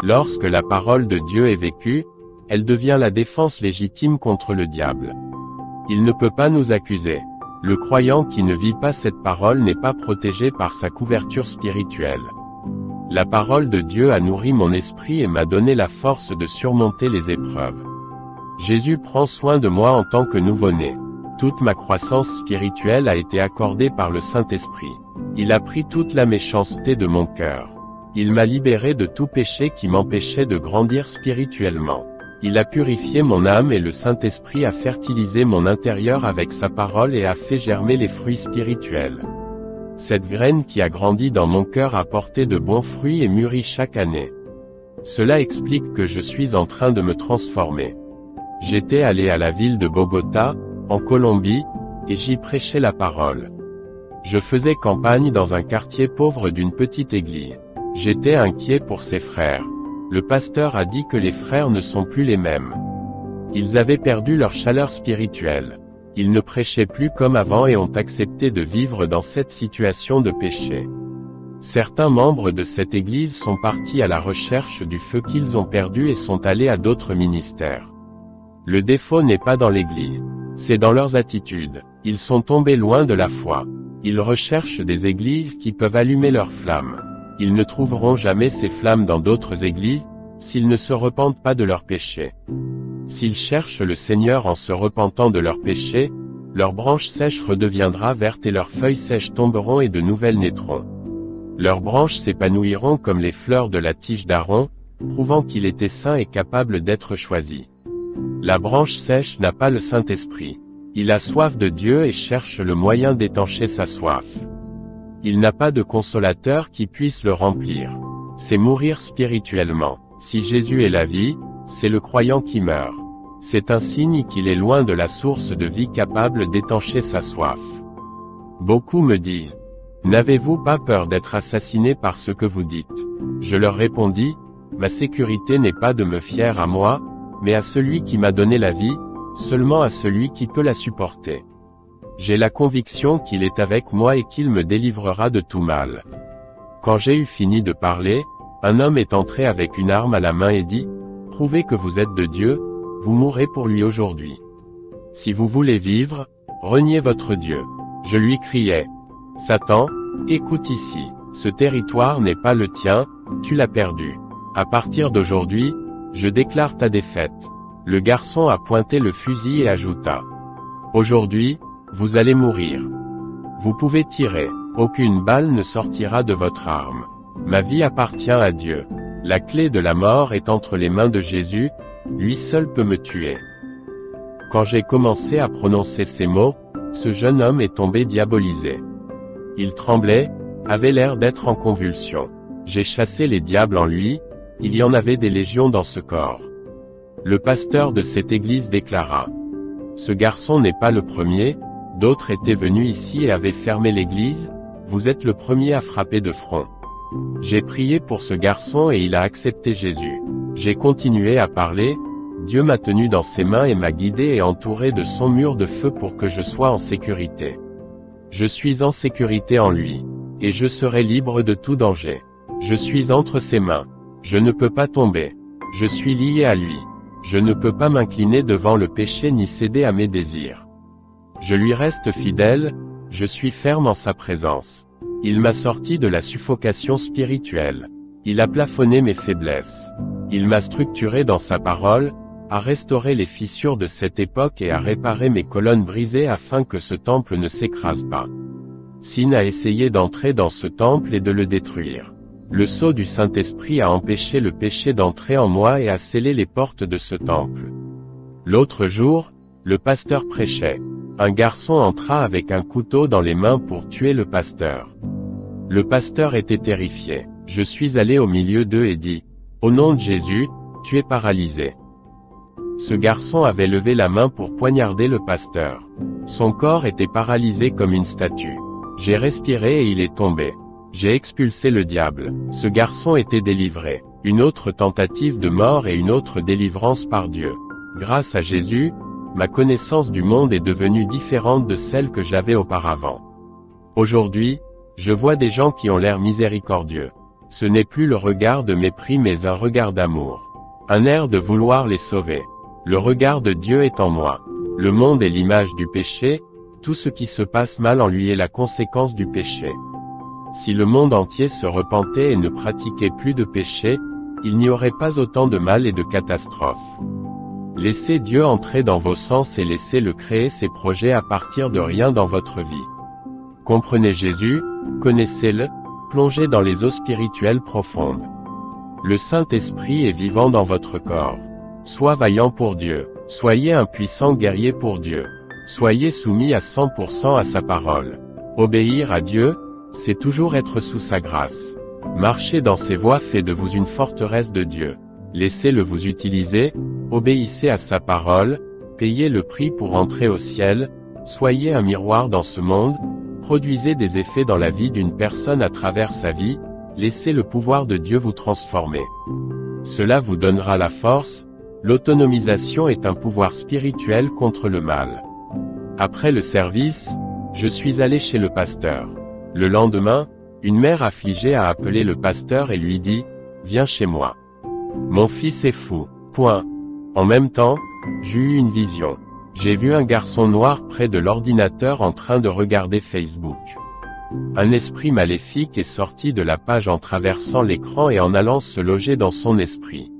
Lorsque la parole de Dieu est vécue, elle devient la défense légitime contre le diable. Il ne peut pas nous accuser. Le croyant qui ne vit pas cette parole n'est pas protégé par sa couverture spirituelle. La parole de Dieu a nourri mon esprit et m'a donné la force de surmonter les épreuves. Jésus prend soin de moi en tant que nouveau-né. Toute ma croissance spirituelle a été accordée par le Saint-Esprit. Il a pris toute la méchanceté de mon cœur. Il m'a libéré de tout péché qui m'empêchait de grandir spirituellement. Il a purifié mon âme et le Saint-Esprit a fertilisé mon intérieur avec sa parole et a fait germer les fruits spirituels. Cette graine qui a grandi dans mon cœur a porté de bons fruits et mûri chaque année. Cela explique que je suis en train de me transformer. J'étais allé à la ville de Bogota, en Colombie, et j'y prêchais la parole. Je faisais campagne dans un quartier pauvre d'une petite église. J'étais inquiet pour ses frères. Le pasteur a dit que les frères ne sont plus les mêmes. Ils avaient perdu leur chaleur spirituelle. Ils ne prêchaient plus comme avant et ont accepté de vivre dans cette situation de péché. Certains membres de cette église sont partis à la recherche du feu qu'ils ont perdu et sont allés à d'autres ministères. Le défaut n'est pas dans l'église, c'est dans leurs attitudes. Ils sont tombés loin de la foi. Ils recherchent des églises qui peuvent allumer leurs flammes. Ils ne trouveront jamais ces flammes dans d'autres églises, s'ils ne se repentent pas de leurs péchés. S'ils cherchent le Seigneur en se repentant de leurs péchés, leur branche sèche redeviendra verte et leurs feuilles sèches tomberont et de nouvelles naîtront. Leurs branches s'épanouiront comme les fleurs de la tige d'Aaron, prouvant qu'il était saint et capable d'être choisi. La branche sèche n'a pas le Saint-Esprit. Il a soif de Dieu et cherche le moyen d'étancher sa soif. Il n'a pas de consolateur qui puisse le remplir. C'est mourir spirituellement. Si Jésus est la vie, c'est le croyant qui meurt. C'est un signe qu'il est loin de la source de vie capable d'étancher sa soif. Beaucoup me disent, « N'avez-vous pas peur d'être assassiné par ce que vous dites ?» Je leur répondis, « Ma sécurité n'est pas de me fier à moi, mais à celui qui m'a donné la vie, seulement à celui qui peut la supporter. J'ai la conviction qu'il est avec moi et qu'il me délivrera de tout mal. » Quand j'ai eu fini de parler, un homme est entré avec une arme à la main et dit, « Prouvez que vous êtes de Dieu, vous mourrez pour lui aujourd'hui. Si vous voulez vivre, reniez votre Dieu. » Je lui criai, « Satan, écoute ici, ce territoire n'est pas le tien, tu l'as perdu. À partir d'aujourd'hui, je déclare ta défaite. » Le garçon a pointé le fusil et ajouta, « Aujourd'hui, vous allez mourir. Vous pouvez tirer, aucune balle ne sortira de votre arme. Ma vie appartient à Dieu. La clé de la mort est entre les mains de Jésus, lui seul peut me tuer. » Quand j'ai commencé à prononcer ces mots, ce jeune homme est tombé diabolisé. Il tremblait, avait l'air d'être en convulsion. J'ai chassé les diables en lui, il y en avait des légions dans ce corps. Le pasteur de cette église déclara, « Ce garçon n'est pas le premier, d'autres étaient venus ici et avaient fermé l'église, vous êtes le premier à frapper de front. » J'ai prié pour ce garçon et il a accepté Jésus. J'ai continué à parler, Dieu m'a tenu dans ses mains et m'a guidé et entouré de son mur de feu pour que je sois en sécurité. Je suis en sécurité en lui. Et je serai libre de tout danger. Je suis entre ses mains. Je ne peux pas tomber. Je suis lié à lui. Je ne peux pas m'incliner devant le péché ni céder à mes désirs. Je lui reste fidèle, je suis ferme en sa présence. Il m'a sorti de la suffocation spirituelle. Il a plafonné mes faiblesses. Il m'a structuré dans sa parole, a restauré les fissures de cette époque et a réparé mes colonnes brisées afin que ce temple ne s'écrase pas. Sin a essayé d'entrer dans ce temple et de le détruire. Le sceau du Saint-Esprit a empêché le péché d'entrer en moi et a scellé les portes de ce temple. L'autre jour, le pasteur prêchait. Un garçon entra avec un couteau dans les mains pour tuer le pasteur. Le pasteur était terrifié. Je suis allé au milieu d'eux et dit, « Au nom de Jésus, tu es paralysé. » Ce garçon avait levé la main pour poignarder le pasteur. Son corps était paralysé comme une statue. J'ai respiré et il est tombé. J'ai expulsé le diable. Ce garçon était délivré. Une autre tentative de mort et une autre délivrance par Dieu. Grâce à Jésus, ma connaissance du monde est devenue différente de celle que j'avais auparavant. Aujourd'hui, je vois des gens qui ont l'air miséricordieux. Ce n'est plus le regard de mépris mais un regard d'amour. Un air de vouloir les sauver. Le regard de Dieu est en moi. Le monde est l'image du péché, tout ce qui se passe mal en lui est la conséquence du péché. Si le monde entier se repentait et ne pratiquait plus de péché, il n'y aurait pas autant de mal et de catastrophes. Laissez Dieu entrer dans vos sens et laissez-le créer ses projets à partir de rien dans votre vie. Comprenez Jésus, connaissez-le, plongez dans les eaux spirituelles profondes. Le Saint-Esprit est vivant dans votre corps. Sois vaillant pour Dieu, soyez un puissant guerrier pour Dieu. Soyez soumis à 100% à sa parole. Obéir à Dieu, c'est toujours être sous sa grâce. Marcher dans ses voies fait de vous une forteresse de Dieu. Laissez-le vous utiliser, obéissez à sa parole, payez le prix pour entrer au ciel, soyez un miroir dans ce monde, produisez des effets dans la vie d'une personne à travers sa vie, laissez le pouvoir de Dieu vous transformer. Cela vous donnera la force. L'autonomisation est un pouvoir spirituel contre le mal. Après le service, je suis allé chez le pasteur. Le lendemain, une mère affligée a appelé le pasteur et lui dit « Viens chez moi. Mon fils est fou. » En même temps, j'ai eu une vision. J'ai vu un garçon noir près de l'ordinateur en train de regarder Facebook. Un esprit maléfique est sorti de la page en traversant l'écran et en allant se loger dans son esprit.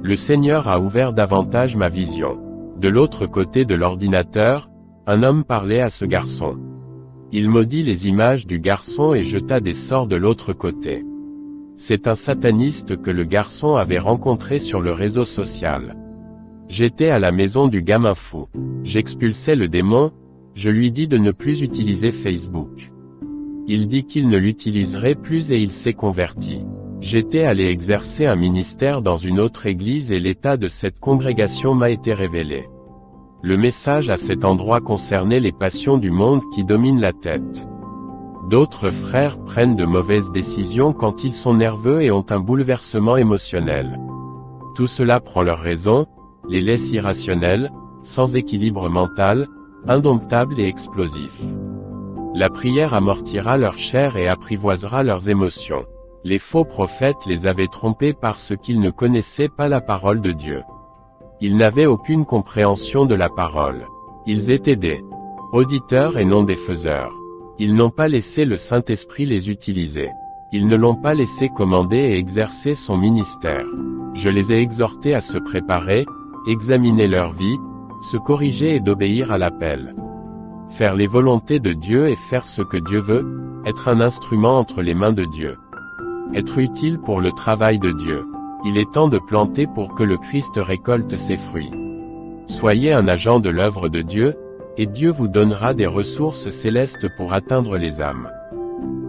Le Seigneur a ouvert davantage ma vision. De l'autre côté de l'ordinateur, un homme parlait à ce garçon. Il maudit les images du garçon et jeta des sorts de l'autre côté. C'est un sataniste que le garçon avait rencontré sur le réseau social. J'étais à la maison du gamin fou. J'expulsais le démon, je lui dis de ne plus utiliser Facebook. Il dit qu'il ne l'utiliserait plus et il s'est converti. J'étais allé exercer un ministère dans une autre église et l'état de cette congrégation m'a été révélé. Le message à cet endroit concernait les passions du monde qui dominent la tête. D'autres frères prennent de mauvaises décisions quand ils sont nerveux et ont un bouleversement émotionnel. Tout cela prend leur raison, les laisse irrationnels, sans équilibre mental, indomptables et explosifs. La prière amortira leur chair et apprivoisera leurs émotions. Les faux prophètes les avaient trompés parce qu'ils ne connaissaient pas la parole de Dieu. Ils n'avaient aucune compréhension de la parole. Ils étaient des auditeurs et non des faiseurs. Ils n'ont pas laissé le Saint-Esprit les utiliser. Ils ne l'ont pas laissé commander et exercer son ministère. Je les ai exhortés à se préparer, examiner leur vie, se corriger et d'obéir à l'appel. Faire les volontés de Dieu et faire ce que Dieu veut, être un instrument entre les mains de Dieu. Être utile pour le travail de Dieu. Il est temps de planter pour que le Christ récolte ses fruits. Soyez un agent de l'œuvre de Dieu, et Dieu vous donnera des ressources célestes pour atteindre les âmes.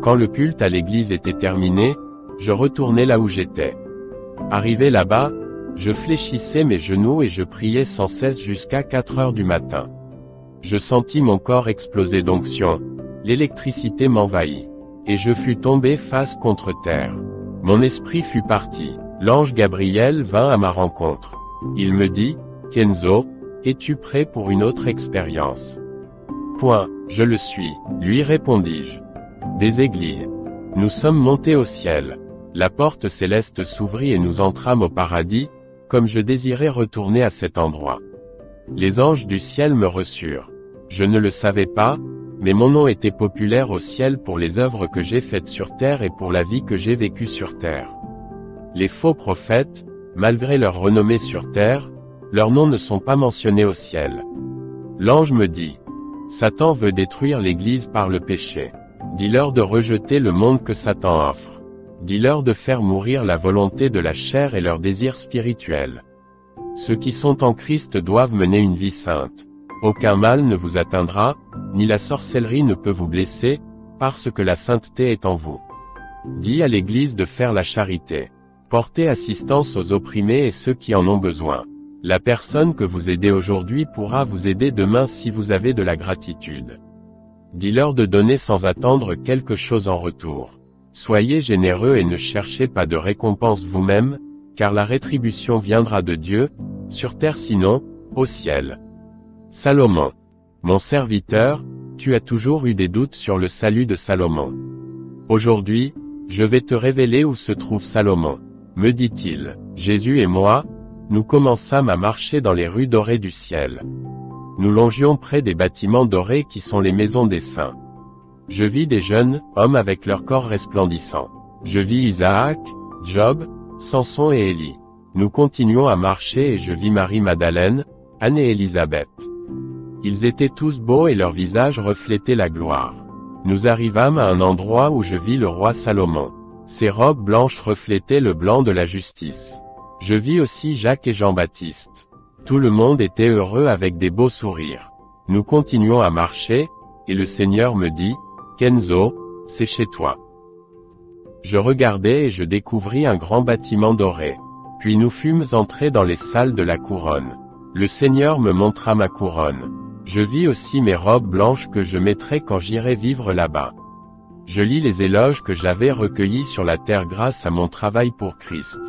Quand le culte à l'église était terminé, je retournais là où j'étais. Arrivé là-bas, je fléchissais mes genoux et je priais sans cesse jusqu'à 4 heures du matin. Je sentis mon corps exploser d'onction, l'électricité m'envahit. Et je fus tombé face contre terre. Mon esprit fut parti. L'ange Gabriel vint à ma rencontre. Il me dit, « Kenzo, es-tu prêt pour une autre expérience ?» Je le suis, lui répondis-je. Des aiguilles. Nous sommes montés au ciel. La porte céleste s'ouvrit et nous entrâmes au paradis, comme je désirais retourner à cet endroit. Les anges du ciel me reçurent. Je ne le savais pas, mais mon nom était populaire au ciel pour les œuvres que j'ai faites sur terre et pour la vie que j'ai vécue sur terre. Les faux prophètes, malgré leur renommée sur terre, leurs noms ne sont pas mentionnés au ciel. L'ange me dit, « Satan veut détruire l'Église par le péché. Dis-leur de rejeter le monde que Satan offre. Dis-leur de faire mourir la volonté de la chair et leurs désirs spirituels. Ceux qui sont en Christ doivent mener une vie sainte. Aucun mal ne vous atteindra, ni la sorcellerie ne peut vous blesser, parce que la sainteté est en vous. Dis à l'Église de faire la charité. Portez assistance aux opprimés et ceux qui en ont besoin. La personne que vous aidez aujourd'hui pourra vous aider demain si vous avez de la gratitude. Dis-leur de donner sans attendre quelque chose en retour. Soyez généreux et ne cherchez pas de récompense vous-même, car la rétribution viendra de Dieu, sur terre sinon, au ciel. Salomon. Mon serviteur, tu as toujours eu des doutes sur le salut de Salomon. Aujourd'hui, je vais te révéler où se trouve Salomon, me dit-il. Jésus et moi, nous commençâmes à marcher dans les rues dorées du ciel. Nous longions près des bâtiments dorés qui sont les maisons des saints. Je vis des jeunes hommes avec leur corps resplendissant. Je vis Isaac, Job, Samson et Élie. Nous continuons à marcher et je vis Marie-Madeleine, Anne et Élisabeth. Ils étaient tous beaux et leurs visages reflétaient la gloire. Nous arrivâmes à un endroit où je vis le roi Salomon. Ses robes blanches reflétaient le blanc de la justice. Je vis aussi Jacques et Jean-Baptiste. Tout le monde était heureux avec des beaux sourires. Nous continuons à marcher, et le Seigneur me dit, « Kenzo, c'est chez toi. » Je regardai et je découvris un grand bâtiment doré. Puis nous fûmes entrés dans les salles de la couronne. Le Seigneur me montra ma couronne. Je vis aussi mes robes blanches que je mettrai quand j'irai vivre là-bas. Je lis les éloges que j'avais recueillis sur la terre grâce à mon travail pour Christ.